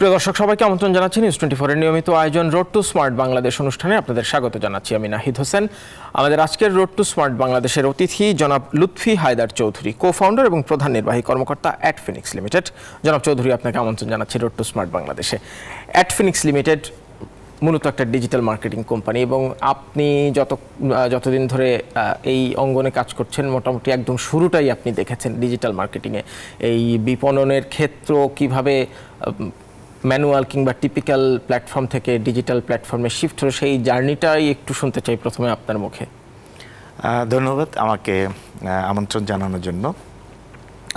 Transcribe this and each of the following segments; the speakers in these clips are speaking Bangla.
প্রিয় দর্শক সবাইকে আমন্ত্রণ জানাচ্ছি নিউজ 24 এর নিয়মিত আয়োজন রোড টু স্মার্ট বাংলাদেশ অনুষ্ঠানে আপনাদের স্বাগত জানাচ্ছি আমি নাহিদ হোসেন। আমাদের আজকের রোড টু স্মার্ট বাংলাদেশের অতিথি জনাব লুৎফি হায়দার চৌধুরী, কো-ফাউন্ডার এবং প্রধান নির্বাহী কর্মকর্তা অ্যাডফিনিক্স লিমিটেড। জনাব চৌধুরী, আপনাকে আমন্ত্রণ জানাচ্ছি রোড টু স্মার্ট বাংলাদেশে। অ্যাডফিনিক্স লিমিটেড মূলত একটা ডিজিটাল মার্কেটিং কোম্পানি এবং আপনি যতদিন ধরে এই অঙ্গনে কাজ করছেন মোটামুটি একদম শুরুটাই আপনি দেখেছেন ডিজিটাল মার্কেটিংয়ে। এই বিপণনের ক্ষেত্র কিভাবে ম্যানুয়াল কিংবা টিপিক্যাল প্ল্যাটফর্ম থেকে ডিজিটাল প্ল্যাটফর্মে শিফট হলো, সেই জার্নিটাই একটু শুনতে চাই প্রথমে আপনার মুখে। ধন্যবাদ আমাকে আমন্ত্রণ জানানোর জন্য।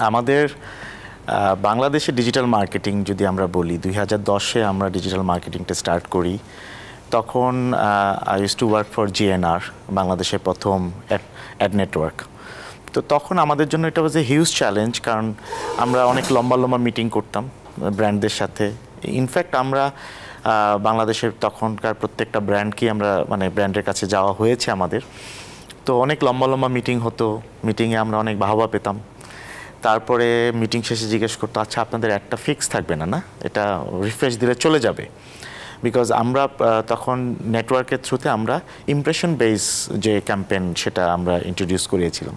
আমাদের বাংলাদেশে ডিজিটাল মার্কেটিং যদি আমরা বলি 2010-এ আমরা ডিজিটাল মার্কেটিংটা স্টার্ট করি। তখন I use to work for GNR, বাংলাদেশের প্রথম অ্যাড নেটওয়ার্ক। তো তখন আমাদের জন্য এটা ওয়াজ এ হিউজ চ্যালেঞ্জ, কারণ আমরা অনেক লম্বা লম্বা মিটিং করতাম ব্র্যান্ডদের সাথে। ইনফ্যাক্ট আমরা বাংলাদেশের তখনকার প্রত্যেকটা ব্র্যান্ডকে আমরা ব্র্যান্ডের কাছে যাওয়া হয়েছে আমাদের। তো অনেক লম্বা লম্বা মিটিং হতো, মিটিংয়ে আমরা অনেক বাহবা পেতাম। তারপরে মিটিং শেষে জিজ্ঞেস করতো, আচ্ছা আপনাদের একটা ফিক্স থাকবে না, এটা রিফ্রেশ দিলে চলে যাবে। বিকজ আমরা তখন নেটওয়ার্কের থ্রুতে আমরা ইমপ্রেশন বেস যে ক্যাম্পেইন সেটা আমরা ইন্ট্রোডিউস করিয়েছিলাম।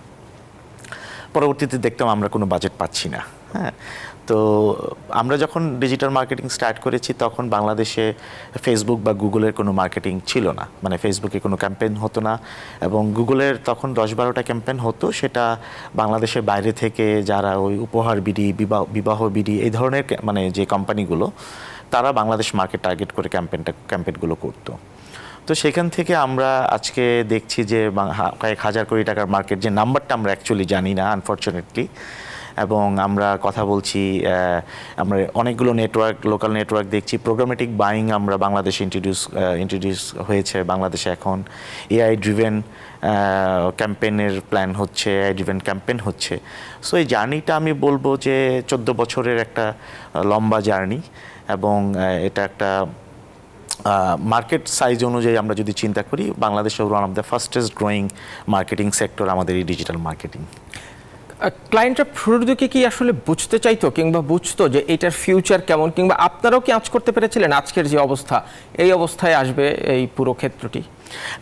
পরবর্তীতে দেখতাম আমরা কোনো বাজেট পাচ্ছি না। হ্যাঁ, তো আমরা যখন ডিজিটাল মার্কেটিং স্টার্ট করেছি তখন বাংলাদেশে ফেসবুক বা গুগলের কোনো মার্কেটিং ছিল না, ফেসবুকে কোনো ক্যাম্পেইন হতো না। এবং গুগলের তখন 10-12টা ক্যাম্পেইন হতো, সেটা বাংলাদেশের বাইরে থেকে যারা ওই উপহার বিডি, বিবাহ বিডি এই ধরনের যে কোম্পানিগুলো, তারা বাংলাদেশ মার্কেট টার্গেট করে ক্যাম্পেইনগুলো করতো। তো সেখান থেকে আমরা আজকে দেখছি যে কয়েক হাজার কোটি টাকার মার্কেট, যে নাম্বারটা আমরা অ্যাকচুয়ালি জানি না আনফর্চুনেটলি। এবং আমরা কথা বলছি, আমরা অনেকগুলো নেটওয়ার্ক, লোকাল নেটওয়ার্ক দেখছি। প্রোগ্রামেটিক বাইং আমরা বাংলাদেশে ইন্ট্রোডিউস হয়েছে বাংলাদেশে। এখন এআই ড্রিভেন ক্যাম্পেইনের প্ল্যান হচ্ছে, এআই ড্রিভেন ক্যাম্পেইন হচ্ছে। সো এই জার্নিটা আমি বলবো যে 14 বছরের একটা লম্বা জার্নি। এবং এটা একটা মার্কেট সাইজ অনুযায়ী আমরা যদি চিন্তা করি, বাংলাদেশে one of the fastest growing marketing sector আমাদের এই ডিজিটাল মার্কেটিং। ক্লায়েন্টরা শুরুর দিকে কি আসলে বুঝতে চাইতো কিংবা বুঝতো যে এটার ফিউচার কেমন, কিংবা আপনারাও কি আঁচ করতে পেরেছিলেন আজকের যে অবস্থা, এই অবস্থায় আসবে এই পুরো ক্ষেত্রটি?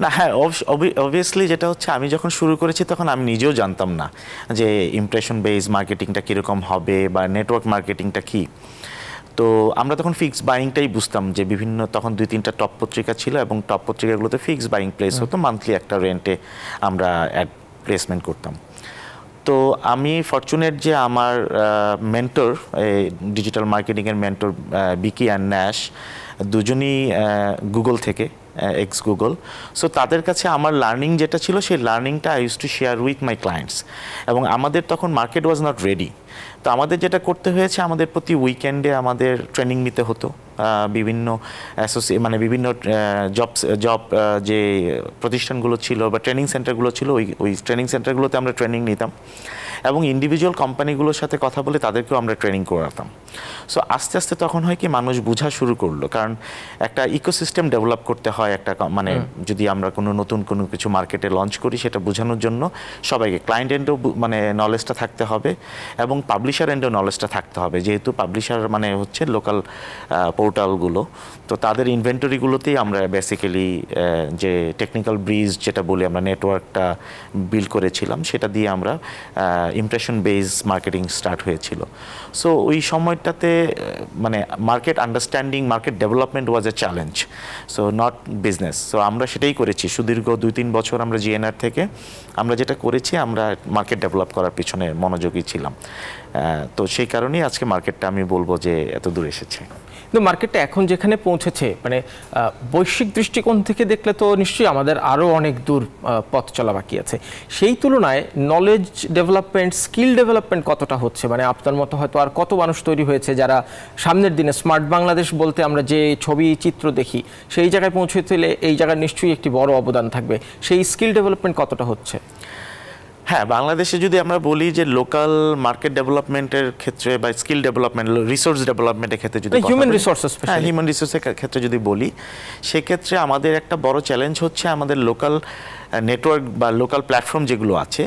না, হ্যাঁ, অবভিয়াসলি যেটা হচ্ছে, আমি যখন শুরু করেছি তখন আমি নিজেও জানতাম না যে ইমপ্রেশন বেস মার্কেটিংটা কীরকম হবে বা নেটওয়ার্ক মার্কেটিংটা কী। তো আমরা তখন ফিক্সড বাইংটাই বুঝতাম যে বিভিন্ন তখন 2-3টা টপ পত্রিকা ছিল এবং টপ পত্রিকাগুলোতে ফিক্সড বাইং প্লেস হতো, মান্থলি একটা রেন্টে আমরা অ্যাড প্লেসমেন্ট করতাম। তো আমি ফরচুনেট যে আমার মেন্টর, ডিজিটাল মার্কেটিংয়ের মেন্টর বিকি অ্যান্ড ন্যাশ, দুজনই গুগল থেকে, এক্স গুগল। সো তাদের কাছে আমার লার্নিং যেটা ছিল, সেই লার্নিংটা I use to share with my clients. এবং আমাদের তখন মার্কেট ওয়াজ নট রেডি। তো আমাদের যেটা করতে হয়েছে, আমাদের প্রতি উইকেন্ডে আমাদের ট্রেনিং নিতে হতো। বিভিন্ন বিভিন্ন জব যে প্রতিষ্ঠানগুলো ছিল বা ট্রেনিং সেন্টারগুলো ছিল, ওই ট্রেনিং সেন্টারগুলোতে আমরা ট্রেনিং নিতাম এবং ইন্ডিভিজুয়াল কোম্পানিগুলোর সাথে কথা বলে তাদেরকেও আমরা ট্রেনিং করাতাম। সো আস্তে আস্তে তখন হয় কি, মানুষ বোঝা শুরু করলো, কারণ একটা ইকোসিস্টেম ডেভেলপ করতে হয়। একটা যদি আমরা নতুন কোনো কিছু মার্কেটে লঞ্চ করি, সেটা বোঝানোর জন্য সবাইকে ক্লায়েন্ট এন্ডেও নলেজটা থাকতে হবে এবং পাবলিশার এন্ডেও নলেজটা থাকতে হবে। যেহেতু পাবলিশার হচ্ছে লোকাল পোর্টালগুলো, তো তাদের ইনভেন্টরিগুলোতেই আমরা বেসিক্যালি যে টেকনিক্যাল ব্রিজ যেটা বলি আমরা, নেটওয়ার্কটা বিল্ড করেছিলাম, সেটা দিয়ে আমরা ইমপ্রেশন বেস মার্কেটিং স্টার্ট হয়েছিল। সো ওই সময়টাতে market understanding, market development was A challenge, so not business. So আমরা সেটাই করেছি সুদীর্ঘ 2-3 বছর। আমরা জিএনআর থেকে আমরা যেটা করেছি, আমরা মার্কেট ডেভেলপ করার পিছনে মনোযোগী ছিলাম। তো সেই কারণেই আজকে মার্কেটটা আমি বলবো যে এত দূর এসেছে। কিন্তু মার্কেটটা এখন যেখানে পৌঁছেছে, বৈশ্বিক দৃষ্টিকোণ থেকে দেখলে তো নিশ্চয়ই আমাদের আরও অনেক দূর পথ চলা বাকি আছে। সেই তুলনায় নলেজ ডেভেলপমেন্ট, স্কিল ডেভেলপমেন্ট কতটা হচ্ছে? আপনার মতো হয়তো আর কত মানুষ তৈরি হয়েছে যারা সামনের দিনে স্মার্ট বাংলাদেশ বলতে আমরা যে ছবি চিত্র দেখি, সেই জায়গায় পৌঁছতে হলে এই জায়গার নিশ্চয়ই একটি বড় অবদান থাকবে। সেই স্কিল ডেভেলপমেন্ট কতটা হচ্ছে? হ্যাঁ, বাংলাদেশে যদি আমরা বলি যে লোকাল মার্কেট ডেভেলপমেন্টের ক্ষেত্রে বা স্কিল ডেভেলপমেন্ট, রিসোর্স ডেভেলপমেন্টের ক্ষেত্রে যদি হিউম্যান রিসোর্সেস, হ্যাঁ হিউম্যান রিসোর্সের ক্ষেত্রে যদি বলি, সেক্ষেত্রে আমাদের একটা বড় চ্যালেঞ্জ হচ্ছে আমাদের লোকাল নেটওয়ার্ক বা লোকাল প্ল্যাটফর্ম যেগুলো আছে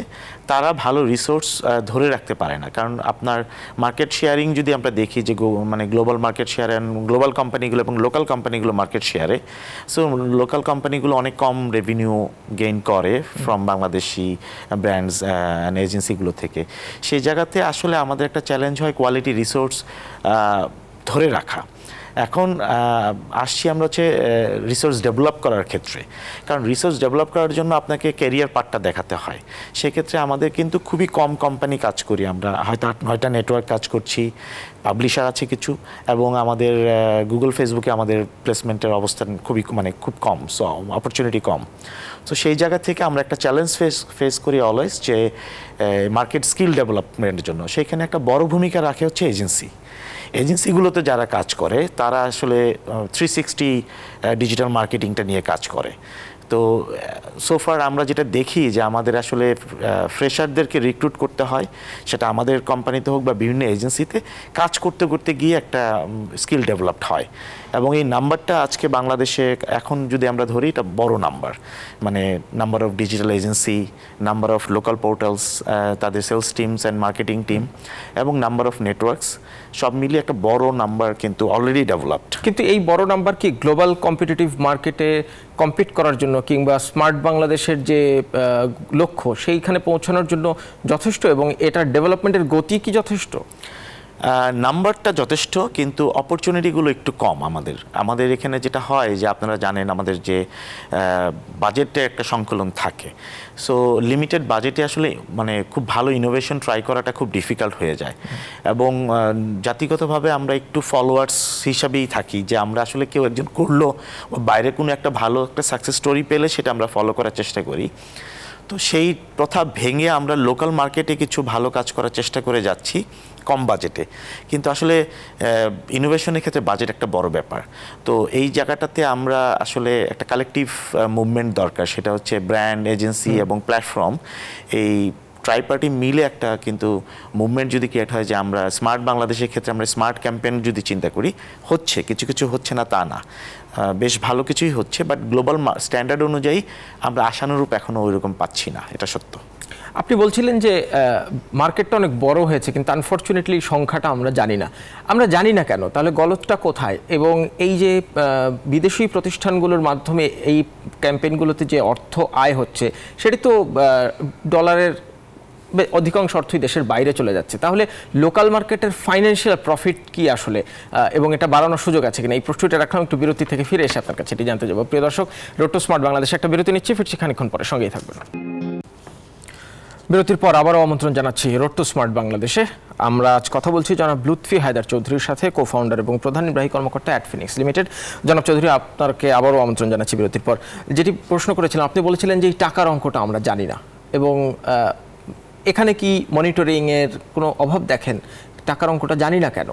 তারা ভালো রিসোর্স ধরে রাখতে পারে না। কারণ আপনার মার্কেট শেয়ারিং যদি আমরা দেখি যে মানে global market share and global কোম্পানিগুলো এবং লোকাল কোম্পানিগুলো মার্কেট শেয়ারে, সো লোকাল কোম্পানিগুলো অনেক কম রেভিনিউ গেইন করে ফ্রম বাংলাদেশি ব্র্যান্ডস অ্যান্ড এজেন্সিগুলো থেকে। সেই জায়গাতে আসলে আমাদের একটা চ্যালেঞ্জ হয় কোয়ালিটি রিসোর্স ধরে রাখা। এখন আসছি আমরা হচ্ছে রিসোর্স ডেভেলপ করার ক্ষেত্রে, কারণ রিসোর্স ডেভেলপ করার জন্য আপনাকে ক্যারিয়ার পার্টটা দেখাতে হয়। সেক্ষেত্রে আমাদের কিন্তু খুবই কম কোম্পানি কাজ করি, আমরা হয়তো 9টা নেটওয়ার্ক কাজ করছি, পাবলিশার আছে কিছু, এবং আমাদের গুগল ফেসবুকে আমাদের প্লেসমেন্টের অবস্থান খুব কম, সো অপরচুনিটি কম। তো সেই জায়গা থেকে আমরা একটা চ্যালেঞ্জ ফেস করি অলওয়েজ, যে মার্কেট স্কিল ডেভেলপমেন্টের জন্য সেইখানে একটা বড় ভূমিকা রাখে হচ্ছে এজেন্সিগুলোতে যারা কাজ করে তারা আসলে 360 ডিজিটাল মার্কেটিংটা নিয়ে কাজ করে। তো সোফার আমরা যেটা দেখি যে আমাদের আসলে ফ্রেশারদেরকে রিক্রুট করতে হয়, সেটা আমাদের কোম্পানিতে হোক বা বিভিন্ন এজেন্সিতে, কাজ করতে করতে গিয়ে একটা স্কিল ডেভেলপড হয়। এবং এই নাম্বারটা আজকে বাংলাদেশে এখন যদি আমরা ধরি, এটা বড় নাম্বার, মানে number of digital agency, number of local portals, তাদের sales teams and marketing team, এবং নাম্বার অফ নেটওয়ার্কস, সব মিলিয়ে একটা বড় নাম্বার কিন্তু অলরেডি ডেভেলপড। কিন্তু এই বড় নাম্বার কি গ্লোবাল কম্পিটিটিভ মার্কেটে কম্পিট করার জন্য কিংবা স্মার্ট বাংলাদেশের যে লক্ষ্য সেইখানে পৌঁছানোর জন্য যথেষ্ট, এবং এটার ডেভেলপমেন্টের গতি কি যথেষ্ট? নাম্বারটা যথেষ্ট, কিন্তু অপরচুনিটিগুলো একটু কম। আমাদের এখানে যেটা হয় যে আপনারা জানেন আমাদের যে বাজেটে একটা সংকলন থাকে, সো লিমিটেড বাজেটে আসলে মানে খুব ভালো ইনোভেশন ট্রাই করাটা খুব ডিফিকাল্ট হয়ে যায়। এবং জাতিগতভাবে আমরা একটু ফলোয়ার্স হিসাবেই থাকি, যে আমরা আসলে কেউ একজন করলো বাইরে কোনো একটা ভালো একটা সাকসেস স্টোরি পেলে সেটা আমরা ফলো করার চেষ্টা করি। তো সেই প্রথা ভেঙে আমরা লোকাল মার্কেটে কিছু ভালো কাজ করার চেষ্টা করে যাচ্ছি কম বাজেটে, কিন্তু আসলে ইনোভেশনের ক্ষেত্রে বাজেট একটা বড় ব্যাপার। তো এই জায়গাটাতে আমরা আসলে একটা কালেকটিভ মুভমেন্ট দরকার, সেটা হচ্ছে ব্র্যান্ড, এজেন্সি এবং প্ল্যাটফর্ম, এই ট্রাইপার্টি মিলে একটা কিন্তু মুভমেন্ট যদি ক্রিয়েট হয়, যে আমরা স্মার্ট বাংলাদেশের ক্ষেত্রে আমরা স্মার্ট ক্যাম্পেইন যদি চিন্তা করি, হচ্ছে কিছু কিছু হচ্ছে না তা না, বেশ ভালো কিছুই হচ্ছে, বাট গ্লোবাল স্ট্যান্ডার্ড অনুযায়ী আমরা আশানুরূপ এখনও ওই রকম পাচ্ছি না, এটা সত্য। আপনি বলছিলেন যে মার্কেটটা অনেক বড় হয়েছে, কিন্তু আনফর্চুনেটলি সংখ্যাটা আমরা জানি না। আমরা জানি না কেন? তাহলে গলতটা কোথায়? এবং এই যে বিদেশি প্রতিষ্ঠানগুলোর মাধ্যমে এই ক্যাম্পেইনগুলোতে যে অর্থ আয় হচ্ছে, সেটি তো ডলারের অধিকাংশ অর্থই দেশের বাইরে চলে যাচ্ছে। তাহলে লোকাল মার্কেটের ফাইন্যান্সিয়াল প্রফিট কি আসলে, এবং এটা বাড়ানোর সুযোগ আছে কিনা, এই প্রশ্নটা রাখলাম। একটু বিরতি থেকে ফিরে এসে আপনার কাছে এটি জানতে যাবো। প্রিয় দর্শক, রোড টু স্মার্ট বাংলাদেশে একটা বিরতি নিচ্ছি, ফিরছি খানিকক্ষণ পরে, সঙ্গেই থাকবেন। বিরতির পর আবারও আমন্ত্রণ জানাচ্ছি রোড টু স্মার্ট বাংলাদেশে। আমরা আজ কথা বলছি জনাব লুৎফি হায়দার চৌধুরীর সাথে, কো ফাউন্ডার এবং প্রধান নির্বাহী কর্মকর্তা অ্যাডফিনিক্স লিমিটেড। জনাব চৌধুরী, আপনাকে আবারও আমন্ত্রণ জানাচ্ছি বিরতির পর। যেটি প্রশ্ন করেছিলাম, আপনি বলেছিলেন যে এই টাকার অঙ্কটা আমরা জানি না, এবং এখানে কি মনিটরিংয়ের কোনো অভাব দেখেন? টাকার অঙ্কটা জানি না কেন?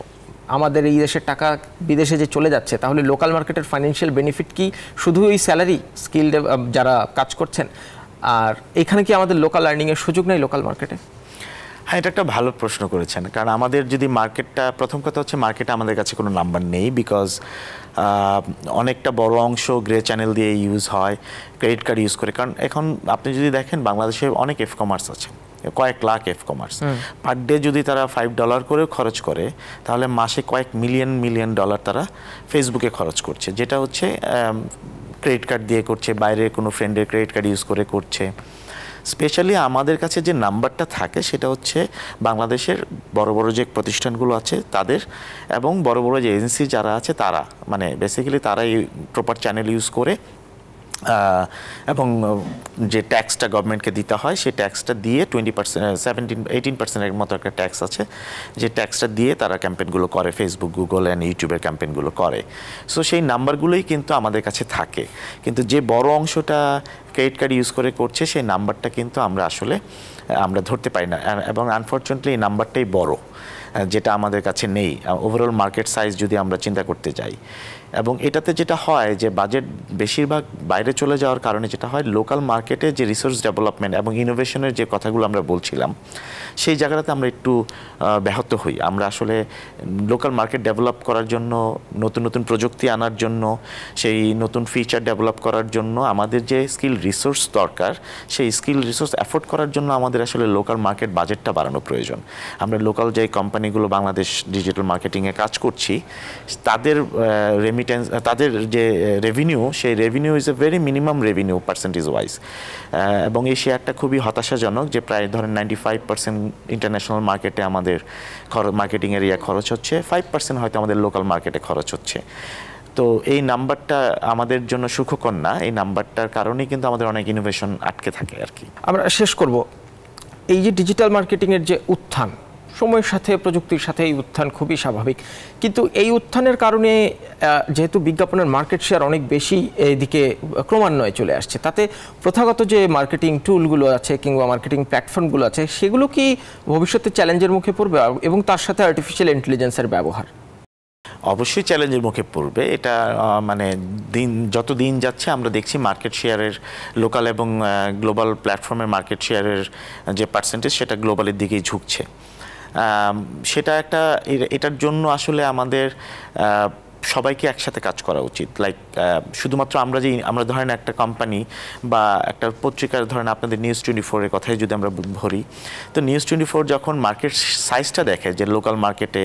আমাদের এই দেশের টাকা বিদেশে যে চলে যাচ্ছে, তাহলে লোকাল মার্কেটের ফাইন্যান্সিয়াল বেনিফিট কি শুধু ওই স্যালারি, স্কিল যারা কাজ করছেন? আর এখানে কি আমাদের লোকাল আর্নিংয়ের সুযোগ নেই লোকাল মার্কেটে? হ্যাঁ, এটা একটা ভালো প্রশ্ন করেছেন। কারণ আমাদের যদি মার্কেটটা, প্রথম কথা হচ্ছে মার্কেটে আমাদের কাছে কোনো নাম্বার নেই, বিকজ অনেকটা বড় অংশ গ্রে চ্যানেল দিয়ে ইউজ হয়, ক্রেডিট কার্ড ইউজ করে। কারণ এখন আপনি যদি দেখেন বাংলাদেশে অনেক এফ কমার্স আছে, কয়েক lakh F commerce. Per day যদি তারা $5 করে খরচ করে, তাহলে মাসে কয়েক মিলিয়ন ডলার তারা ফেসবুকে খরচ করছে, যেটা হচ্ছে ক্রেডিট কার্ড দিয়ে করছে, বাইরে কোনো ফ্রেন্ডের ক্রেডিট কার্ড ইউজ করে করছে। স্পেশালি আমাদের কাছে যে নাম্বারটা থাকে সেটা হচ্ছে বাংলাদেশের বড় বড় যে প্রতিষ্ঠানগুলো আছে তাদের, এবং বড় বড় যে এজেন্সি যারা আছে তারা, মানে বেসিক্যালি তারা এই প্রপার চ্যানেল ইউজ করে, এবং যে ট্যাক্সটা গভর্নমেন্টকে দিতে হয় সেই ট্যাক্সটা দিয়ে 20%, 18%-এর মতো একটা ট্যাক্স আছে, যে ট্যাক্সটা দিয়ে তারা ক্যাম্পেইনগুলো করে, ফেসবুক, গুগল অ্যান্ড ইউটিউবের ক্যাম্পেইনগুলো করে। সো সেই নাম্বারগুলোই কিন্তু আমাদের কাছে থাকে, কিন্তু যে বড় অংশটা ক্রেডিট কার্ড ইউজ করে করছে সেই নাম্বারটা কিন্তু আমরা ধরতে পারি না, এবং আনফর্চুনেটলি এই নাম্বারটাই বড়। যেটা আমাদের কাছে নেই ওভারঅল মার্কেট সাইজ যদি আমরা চিন্তা করতে যাই। এবং এটাতে যেটা হয় যে বাজেট বেশিরভাগ বাইরে চলে যাওয়ার কারণে যেটা হয় লোকাল মার্কেটে যে রিসোর্স ডেভেলপমেন্ট এবং ইনোভেশনের যে কথাগুলো আমরা বলছিলাম সেই জায়গাটাতে আমরা একটু ব্যাহত হই। আমরা আসলে লোকাল মার্কেট ডেভেলপ করার জন্য, নতুন নতুন প্রযুক্তি আনার জন্য, সেই নতুন ফিচার ডেভেলপ করার জন্য আমাদের যে স্কিল রিসোর্স দরকার সেই স্কিল রিসোর্স অ্যাফোর্ড করার জন্য আমাদের আসলে লোকাল মার্কেট বাজেটটা বাড়ানো প্রয়োজন। আমরা লোকাল যে কোম্পানিগুলো বাংলাদেশ ডিজিটাল মার্কেটিংয়ে কাজ করছি তাদের রেমিটেন্স, তাদের যে রেভিনিউ, সেই revenue is a very minimum revenue percentage wise, এবং এই শেয়ারটা খুবই হতাশাজনক যে প্রায় ধরেন 95% ইন্টারন্যাশনাল মার্কেটে আমাদের মার্কেটিং এরিয়া খরচ হচ্ছে, 5% হয়তো আমাদের লোকাল মার্কেটে খরচ হচ্ছে। তো এই নাম্বারটা আমাদের জন্য সুখকর না, এই নাম্বারটার কারণেই কিন্তু আমাদের অনেক ইনোভেশন আটকে থাকে আর কি। আমরা শেষ করব, এই যে ডিজিটাল মার্কেটিংয়ের যে উত্থান, সময়ের সাথে প্রযুক্তির সাথে এই উত্থান খুবই স্বাভাবিক, কিন্তু এই উত্থানের কারণে যেহেতু বিজ্ঞাপনের মার্কেট শেয়ার অনেক বেশি এদিকে ক্রমান্বয়ে চলে আসছে, তাতে প্রথাগত যে মার্কেটিং টুলগুলো আছে কিংবা মার্কেটিং প্ল্যাটফর্মগুলো আছে সেগুলো কি ভবিষ্যতে চ্যালেঞ্জের মুখে পড়বে, এবং তার সাথে আর্টিফিশিয়াল ইন্টেলিজেন্সের ব্যবহার? অবশ্যই চ্যালেঞ্জের মুখে পড়বে। এটা মানে যত দিন যাচ্ছে আমরা দেখছি মার্কেট শেয়ারের লোকাল এবং গ্লোবাল প্ল্যাটফর্মের মার্কেট শেয়ারের যে পার্সেন্টেজ সেটা গ্লোবালের দিকেই ঝুঁকছে। সেটা এটার জন্য আসলে আমাদের সবাইকে একসাথে কাজ করা উচিত। লাইক শুধুমাত্র আমরা ধরেন একটা কোম্পানি বা একটা পত্রিকার, ধরেন আপনাদের নিউজ 24-এর কথাই যদি আমরা ধরি, তো নিউজ 24 যখন মার্কেট সাইজটা দেখে যে লোকাল মার্কেটে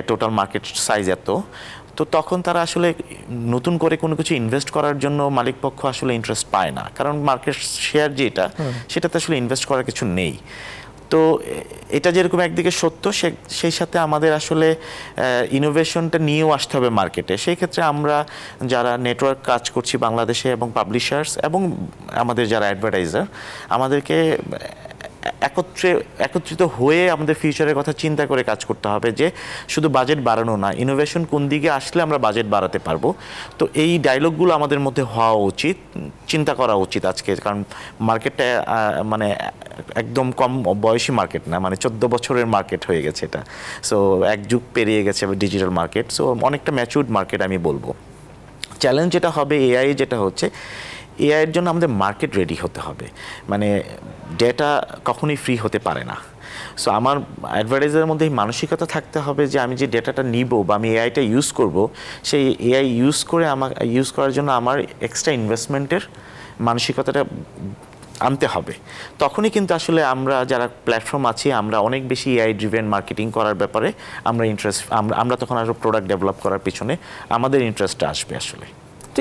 টোটাল মার্কেট সাইজ এত, তো তখন তারা আসলে নতুন করে কোনো কিছু ইনভেস্ট করার জন্য মালিকপক্ষ আসলে ইন্টারেস্ট পায় না, কারণ মার্কেট শেয়ার যেটা সেটাতে আসলে ইনভেস্ট করার কিছু নেই। তো এটা যেরকম একদিকে সত্য, সেই সাথে আমাদের আসলে ইনোভেশনটা নিয়েও আসতে হবে মার্কেটে। সেই ক্ষেত্রে আমরা যারা নেটওয়ার্ক কাজ করছি বাংলাদেশে এবং পাবলিশার্স এবং আমাদের যারা অ্যাডভার্টাইজার, আমাদেরকে একত্রিত হয়ে আমাদের ফিউচারের কথা চিন্তা করে কাজ করতে হবে, যে শুধু বাজেট বাড়ানো না, ইনোভেশন কোন দিকে আসলে আমরা বাজেট বাড়াতে পারবো। তো এই ডায়লগগুলো আমাদের মধ্যে হওয়া উচিত, চিন্তা করা উচিত আজকে, কারণ মার্কেটটা মানে একদম কম বয়সী মার্কেট না, মানে 14 বছরের মার্কেট হয়ে গেছে এটা। সো এক যুগ পেরিয়ে গেছে ডিজিটাল মার্কেট, সো অনেকটা ম্যাচিউরড মার্কেট আমি বলবো। চ্যালেঞ্জ যেটা হবে এআই, যেটা হচ্ছে এআইয়ের জন্য আমাদের মার্কেট রেডি হতে হবে। মানে ডেটা কখনোই ফ্রি হতে পারে না। সো আমার অ্যাডভার্টাইজারের মধ্যে এই মানসিকতা থাকতে হবে যে আমি যে ডেটাটা নিব বা আমি এআইটা ইউজ করব, সেই এআই ইউজ করার জন্য আমার এক্সট্রা ইনভেস্টমেন্টের মানসিকতাটা আনতে হবে। তখনই কিন্তু আসলে আমরা যারা প্ল্যাটফর্ম আছি আমরা অনেক বেশি এআই ড্রিভেন মার্কেটিং করার ব্যাপারে আমরা তখন আরও প্রোডাক্ট ডেভেলপ করার পিছনে আমাদের ইন্টারেস্টটা আসবে আসলে। তো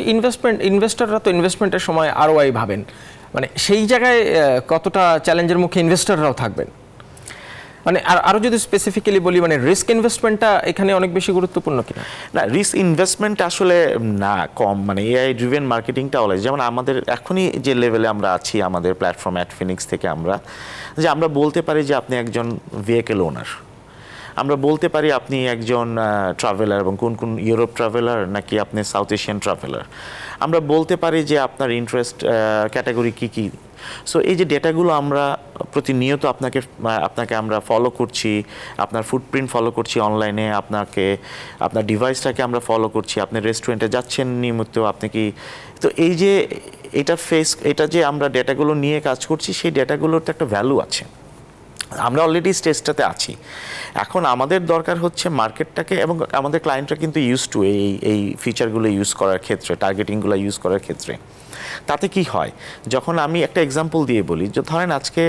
ইনভেস্টররা তো ইনভেস্টমেন্টের সময় আরওআই ভাবেন, মানে সেই জায়গায় কতটা চ্যালেঞ্জের মুখে ইনভেস্টররাও থাকবেন? মানে আরও যদি স্পেসিফিক্যালি বলি, মানে রিস্ক ইনভেস্টমেন্টটা এখানে অনেক বেশি গুরুত্বপূর্ণ কিনা? না, রিস্ক ইনভেস্টমেন্ট আসলে না কম, মানে এআই ড্রিভেন মার্কেটিংটা অলওয়েজ, যেমন আমাদের এখনই যে লেভেলে আমরা আছি আমাদের প্ল্যাটফর্ম @Phoenix থেকে আমরা বলতে পারি যে আপনি একজন ভেহিকেল ওনার, আমরা বলতে পারি আপনি একজন ট্রাভেলার এবং কোন ইউরোপ ট্রাভেলার নাকি আপনি সাউথ এশিয়ান ট্রাভেলার, আমরা বলতে পারি যে আপনার ইন্টারেস্ট ক্যাটাগরি কী। সো এই যে ডেটাগুলো আমরা প্রতিনিয়ত আপনাকে আমরা ফলো করছি, আপনার ফুটপ্রিন্ট ফলো করছি অনলাইনে, আপনার ডিভাইসটাকে আমরা ফলো করছি, আপনি রেস্টুরেন্টে যাচ্ছেন নিয়মিত, আপনি কি, তো এই যে এটা যে আমরা ডেটাগুলো নিয়ে কাজ করছি, সেই ডেটাগুলোর তো একটা ভ্যালু আছে। আমরা অলরেডি স্টেজটাতে আছি, এখন আমাদের দরকার হচ্ছে মার্কেটটাকে, এবং আমাদের ক্লায়েন্টরা কিন্তু ইউজ টু এই ফিচারগুলো ইউজ করার ক্ষেত্রে, টার্গেটিংগুলো ইউজ করার ক্ষেত্রে। তাতে কি হয়, যখন আমি একটা এক্সাম্পল দিয়ে বলি, যে ধরেন আজকে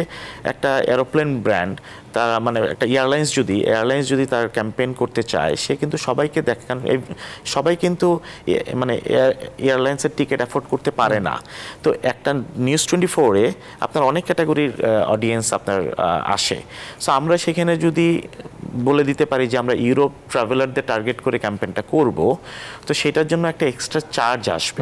একটা এরোপ্লেন ব্র্যান্ড, তার মানে একটা এয়ারলাইন্স যদি তার ক্যাম্পেইন করতে চায়, সে কিন্তু সবাইকে দেখান, সবাই কিন্তু মানে এয়ারলাইন্সের টিকিট অ্যাফোর্ড করতে পারে না। তো একটা নিউজ 24-এ আপনার অনেক ক্যাটাগরির অডিয়েন্স আপনার আসে। সো আমরা সেখানে যদি বলে দিতে পারি যে আমরা ইউরোপ ট্রাভেলারদের টার্গেট করে ক্যাম্পেইনটা করব, তো সেটার জন্য একটা এক্সট্রা চার্জ আসবে,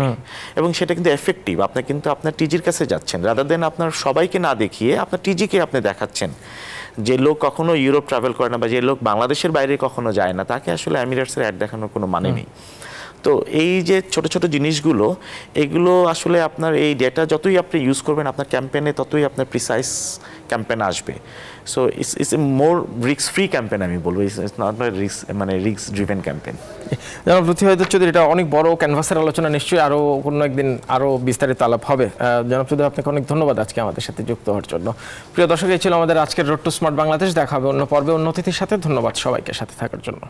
এবং সেটা কিন্তু এফেক্টিভ। আপনি কিন্তু আপনার টিজির কাছে যাচ্ছেন, রাদার দেন আপনার সবাইকে না দেখিয়ে আপনার টিজিকে আপনি দেখাচ্ছেন। যে লোক কখনো ইউরোপ ট্রাভেল করে না বা যে লোক বাংলাদেশের বাইরে কখনো যায় না, তাকে আসলে এমিরেটসের অ্যাড দেখানোর কোনো মানে নেই। তো এই যে ছোট ছোট জিনিসগুলো, এগুলো আসলে আপনার এই ডেটা যতই আপনি ইউজ করবেন আপনার ক্যাম্পেইনে ততই আপনার প্রিসাইজ ক্যাম্পেইন আসবে। So it's a more risk free campaign আমি বলবো, ইটস নট রিস্ক মানে রিস্ক ড্রিভেন ক্যাম্পেইন। জনাব লুৎফি হায়দার চৌধুরী, এটা অনেক বড় ক্যানভাসের আলোচনা, নিশ্চয়ই আরও কোনো একদিন আরও বিস্তারিত আলাপ হবে। জনাব চৌধুরী, আপনাকে অনেক ধন্যবাদ আজকে আমাদের সাথে যুক্ত হওয়ার জন্য। প্রিয় দর্শক, এই ছিল আমাদের আজকের রোড টু স্মার্ট বাংলাদেশ। দেখা হবে অন্য পর্বে অন্য অতিথির সাথে। ধন্যবাদ সবাইকে সাথে থাকার জন্য।